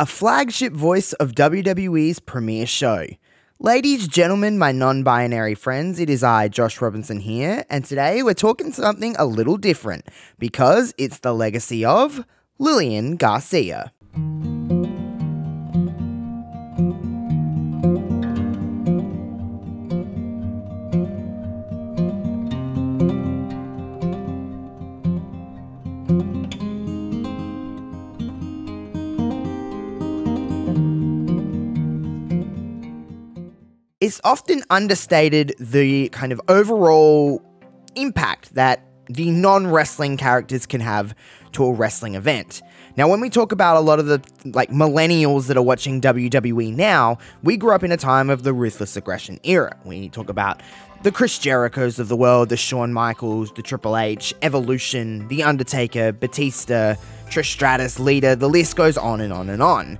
a flagship voice of WWE's premier show. Ladies, gentlemen, my non-binary friends, it is I, Josh Robinson here, and today we're talking something a little different, because it's the legacy of Lilian Garcia. It's often understated the kind of overall impact that the non-wrestling characters can have to a wrestling event. Now, when we talk about a lot of the millennials that are watching WWE now, we grew up in a time of the Ruthless Aggression era. We talk about the Chris Jerichos of the world, the Shawn Michaels, the Triple H, Evolution, The Undertaker, Batista, Trish Stratus, Lita, the list goes on and on and on.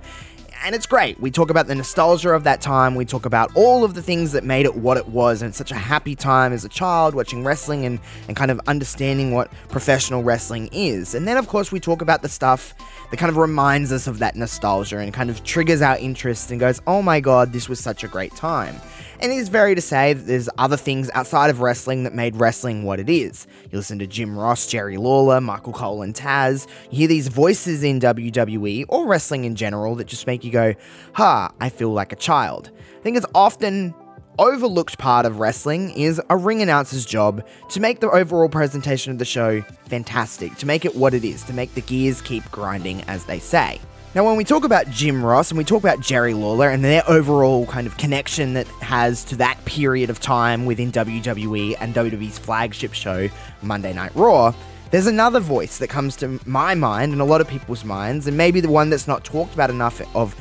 And it's great. We talk about the nostalgia of that time. We talk about all of the things that made it what it was. And it's such a happy time as a child watching wrestling and kind of understanding what professional wrestling is. And then, of course, we talk about the stuff that kind of reminds us of that nostalgia and kind of triggers our interest and goes, oh my god, this was such a great time. And it is very to say that there's other things outside of wrestling that made wrestling what it is. You listen to Jim Ross, Jerry Lawler, Michael Cole and Taz. You hear these voices in WWE or wrestling in general that just make you go, I feel like a child. I think it's often overlooked part of wrestling is a ring announcer's job to make the overall presentation of the show fantastic, to make it what it is, to make the gears keep grinding, as they say. Now, when we talk about Jim Ross and we talk about Jerry Lawler and their overall kind of connection that has to that period of time within WWE and WWE's flagship show, Monday Night Raw, there's another voice that comes to my mind and a lot of people's minds, and maybe the one that's not talked about enough of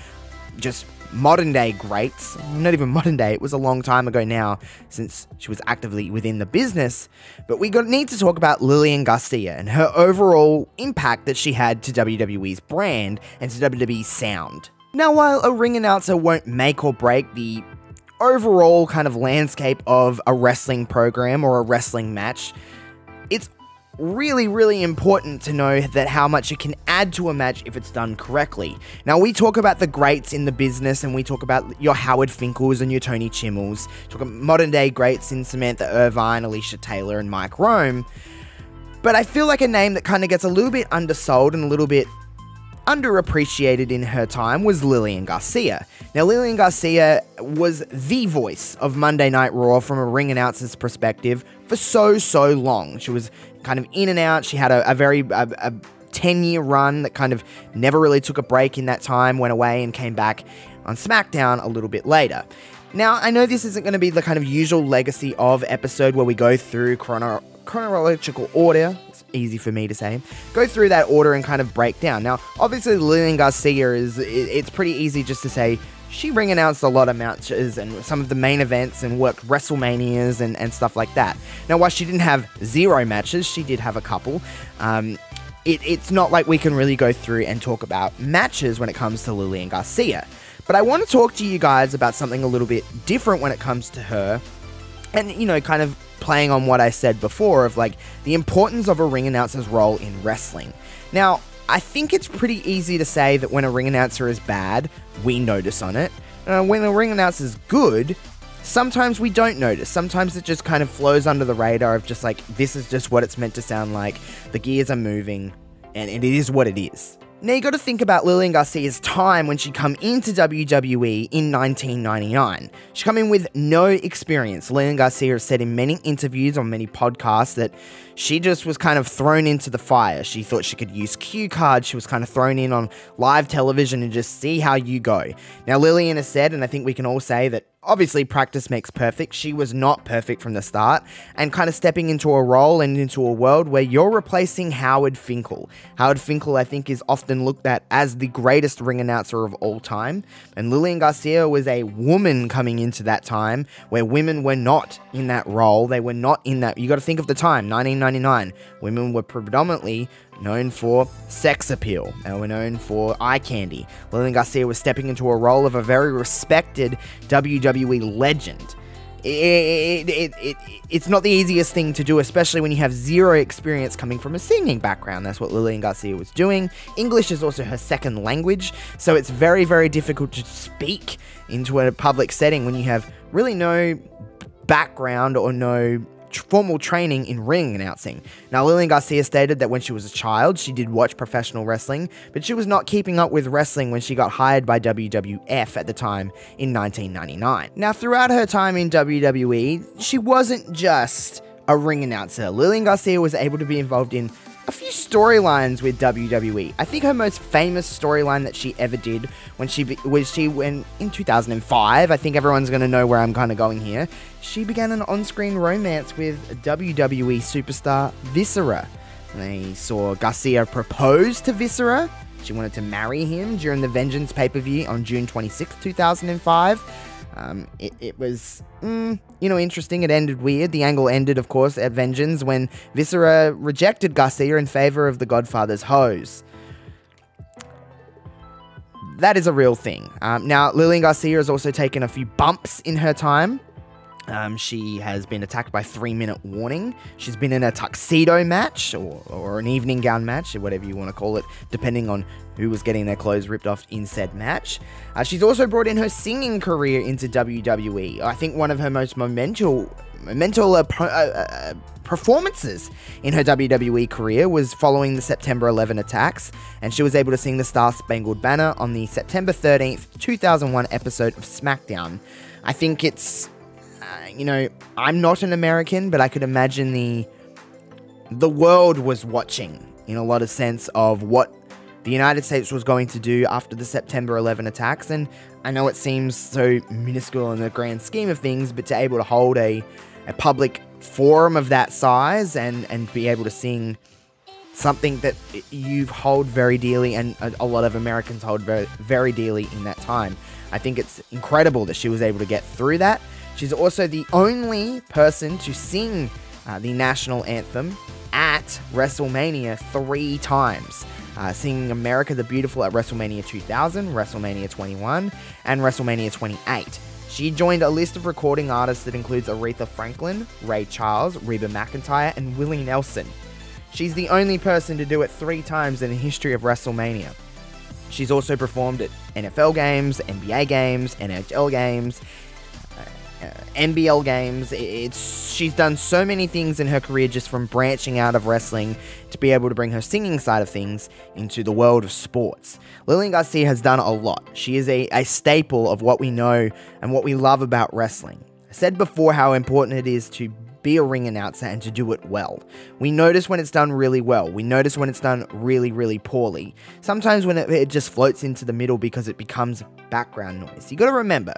just modern day greats. Not even modern day, it was a long time ago now since she was actively within the business, but we need to talk about Lilian Garcia and her overall impact that she had to WWE's brand and to WWE's sound. Now, while a ring announcer won't make or break the overall kind of landscape of a wrestling program or a wrestling match, it's really, really important to know that how much it can add to a match if it's done correctly. Now, we talk about the greats in the business, and we talk about your Howard Finkles and your Tony Chimmels, talk about modern day greats in Samantha Irvine, Alicia Taylor, and Mike Rome. But I feel like a name that kind of gets a little bit undersold and a little bit underappreciated in her time was Lilian Garcia. Now, Lilian Garcia was the voice of Monday Night Raw from a ring announcer's perspective for so long. She was kind of in and out. She had a very 10-year run that kind of never really took a break in that time, went away and came back on SmackDown a little bit later. Now, I know this isn't going to be the kind of usual legacy of episode where we go through chronological order. It's easy for me to say. Go through that order and kind of break down. Now, obviously, Lilian Garcia it's pretty easy just to say she ring announced a lot of matches and some of the main events and worked WrestleManias and stuff like that. Now, while she didn't have 0 matches, she did have a couple. It's not like we can really go through and talk about matches when it comes to Lilian Garcia. But I want to talk to you guys about something a little bit different when it comes to her. And, you know, kind of playing on what I said before of like the importance of a ring announcer's role in wrestling. Now, I think it's pretty easy to say that when a ring announcer is bad, we notice on it. When a ring announcer is good, sometimes we don't notice. Sometimes it just kind of flows under the radar of just like, this is just what it's meant to sound like. The gears are moving, and it is what it is. Now, you got to think about Lilian Garcia's time when she come into WWE in 1999. She come in with no experience. Lilian Garcia has said in many interviews on many podcasts that she just was kind of thrown into the fire. She thought she could use cue cards. She was kind of thrown in on live television and just see how you go. Now, Lilian has said, and I think we can all say that obviously practice makes perfect. She was not perfect from the start, and kind of stepping into a role and into a world where you're replacing Howard Finkel. Howard Finkel, I think, is often looked at as the greatest ring announcer of all time, and Lilian Garcia was a woman coming into that time where women were not in that role. They were not in that. You got to think of the time, 1999. Women were predominantly known for sex appeal. They were known for eye candy. Lilian Garcia was stepping into a role of a very respected WWE legend. It's not the easiest thing to do, especially when you have zero experience coming from a singing background. That's what Lilian Garcia was doing. English is also her second language, so it's very, very difficult to speak into a public setting when you have really no background or no formal training in ring announcing. Now, Lilian Garcia stated that when she was a child, she did watch professional wrestling, but she was not keeping up with wrestling when she got hired by WWF at the time in 1999. Now, throughout her time in WWE, she wasn't just a ring announcer. Lilian Garcia was able to be involved in a few storylines with WWE. I think her most famous storyline that she ever did when in 2005, I think everyone's going to know where I'm kind of going here, she began an on-screen romance with WWE superstar Viscera. They saw Garcia propose to Viscera. She wanted to marry him during the Vengeance pay-per-view on June 26, 2005. It was, interesting. It ended weird. The angle ended, of course, at Vengeance when Viscera rejected Garcia in favor of the Godfather's hose. That is a real thing. Now, Lilian Garcia has also taken a few bumps in her time. She has been attacked by 3-minute warning. She's been in a tuxedo match or an evening gown match, or whatever you want to call it, depending on who was getting their clothes ripped off in said match. She's also brought in her singing career into WWE. I think one of her most monumental performances in her WWE career was following the September 11 attacks, and she was able to sing the Star Spangled Banner on the September 13th, 2001 episode of SmackDown. I think it's... I'm not an American, but I could imagine the world was watching in a lot of sense of what the United States was going to do after the September 11 attacks. And I know it seems so minuscule in the grand scheme of things, but to able to hold a public forum of that size and be able to sing something that you hold very dearly and a lot of Americans hold very, very dearly in that time. I think it's incredible that she was able to get through that. She's also the only person to sing the national anthem at WrestleMania 3 times, singing America the Beautiful at WrestleMania 2000, WrestleMania 21, and WrestleMania 28. She joined a list of recording artists that includes Aretha Franklin, Ray Charles, Reba McEntire, and Willie Nelson. She's the only person to do it 3 times in the history of WrestleMania. She's also performed at NFL games, NBA games, NHL games, NBL games. She's done so many things in her career just from branching out of wrestling to be able to bring her singing side of things into the world of sports. Lilian Garcia has done a lot. She is a staple of what we know and what we love about wrestling. I said before how important it is to be a ring announcer and to do it well. We notice when it's done really well. We notice when it's done really, really poorly. Sometimes when it just floats into the middle because it becomes background noise. You gotta remember,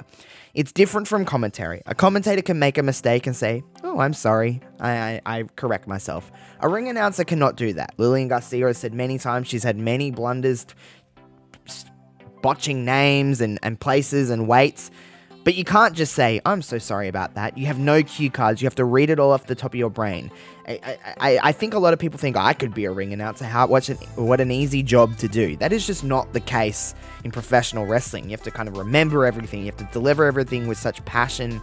it's different from commentary. A commentator can make a mistake and say, "Oh, I'm sorry, I correct myself." A ring announcer cannot do that. Lilian Garcia has said many times she's had many blunders, botching names and places and weights. But you can't just say, "I'm so sorry about that." You have no cue cards. You have to read it all off the top of your brain. I think a lot of people think, I could be a ring announcer. What an easy job to do. That is just not the case in professional wrestling. You have to kind of remember everything. You have to deliver everything with such passion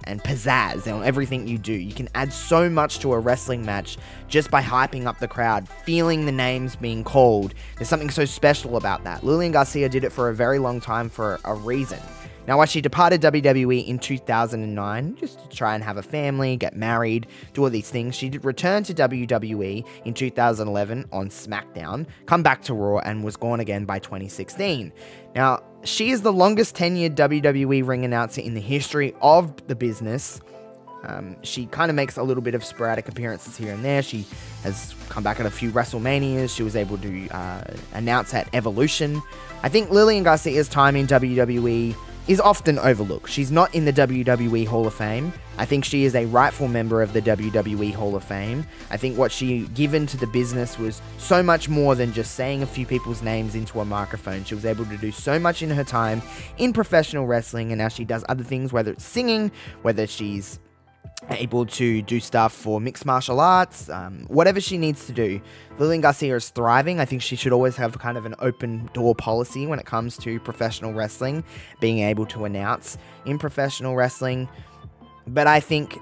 and pizzazz on everything you do. You can add so much to a wrestling match just by hyping up the crowd, feeling the names being called. There's something so special about that. Lilian Garcia did it for a very long time for a reason. Now, while she departed WWE in 2009, just to try and have a family, get married, do all these things, she did return to WWE in 2011 on SmackDown, come back to Raw, and was gone again by 2016. Now, she is the longest tenured WWE ring announcer in the history of the business. She kind of makes a little bit of sporadic appearances here and there. She has come back at a few WrestleManias. She was able to announce at Evolution. I think Lilian Garcia's time in WWE is often overlooked. She's not in the WWE Hall of Fame. I think she is a rightful member of the WWE Hall of Fame. I think what she given to the business was so much more than just saying a few people's names into a microphone. She was able to do so much in her time in professional wrestling, and now she does other things, whether it's singing, whether she's able to do stuff for mixed martial arts, whatever she needs to do. Lilian Garcia is thriving. I think she should always have kind of an open door policy when it comes to professional wrestling, being able to announce in professional wrestling. But I think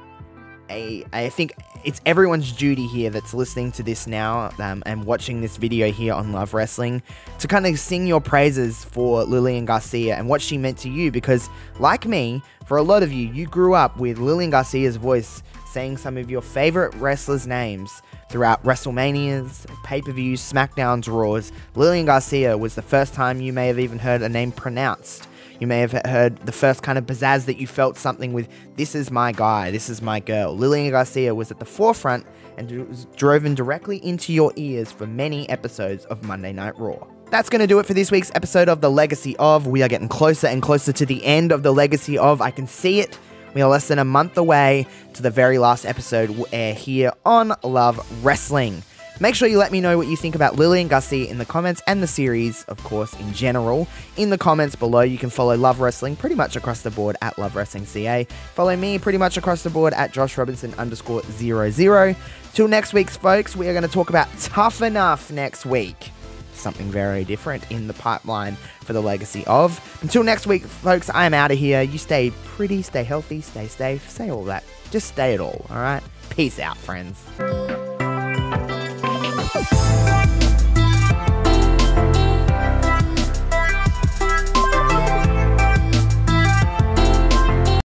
it's everyone's duty here that's listening to this now and watching this video here on Love Wrestling to kind of sing your praises for Lilian Garcia and what she meant to you, because like me, for a lot of you, you grew up with Lilian Garcia's voice saying some of your favorite wrestlers' names throughout WrestleManias, pay-per-views, SmackDowns, Raws. Lilian Garcia was the first time you may have even heard a name pronounced. You may have heard the first kind of pizzazz that you felt something with, this is my guy, this is my girl. Lilian Garcia was at the forefront and was driven directly into your ears for many episodes of Monday Night Raw. That's going to do it for this week's episode of The Legacy Of. We are getting closer and closer to the end of The Legacy Of. I can see it. We are less than a month away to the very last episode will air here on Love Wrestling. Make sure you let me know what you think about Lilian Garcia in the comments, and the series, of course, in general. In the comments below, you can follow Love Wrestling pretty much across the board at Love Wrestling CA. Follow me pretty much across the board at JoshRobinson_00. Till next week, folks, we are going to talk about Tough Enough next week. Something very different in the pipeline for The Legacy Of. Until next week, folks, I am out of here. You stay pretty, stay healthy, stay safe, say all that. Just stay it all right? Peace out, friends.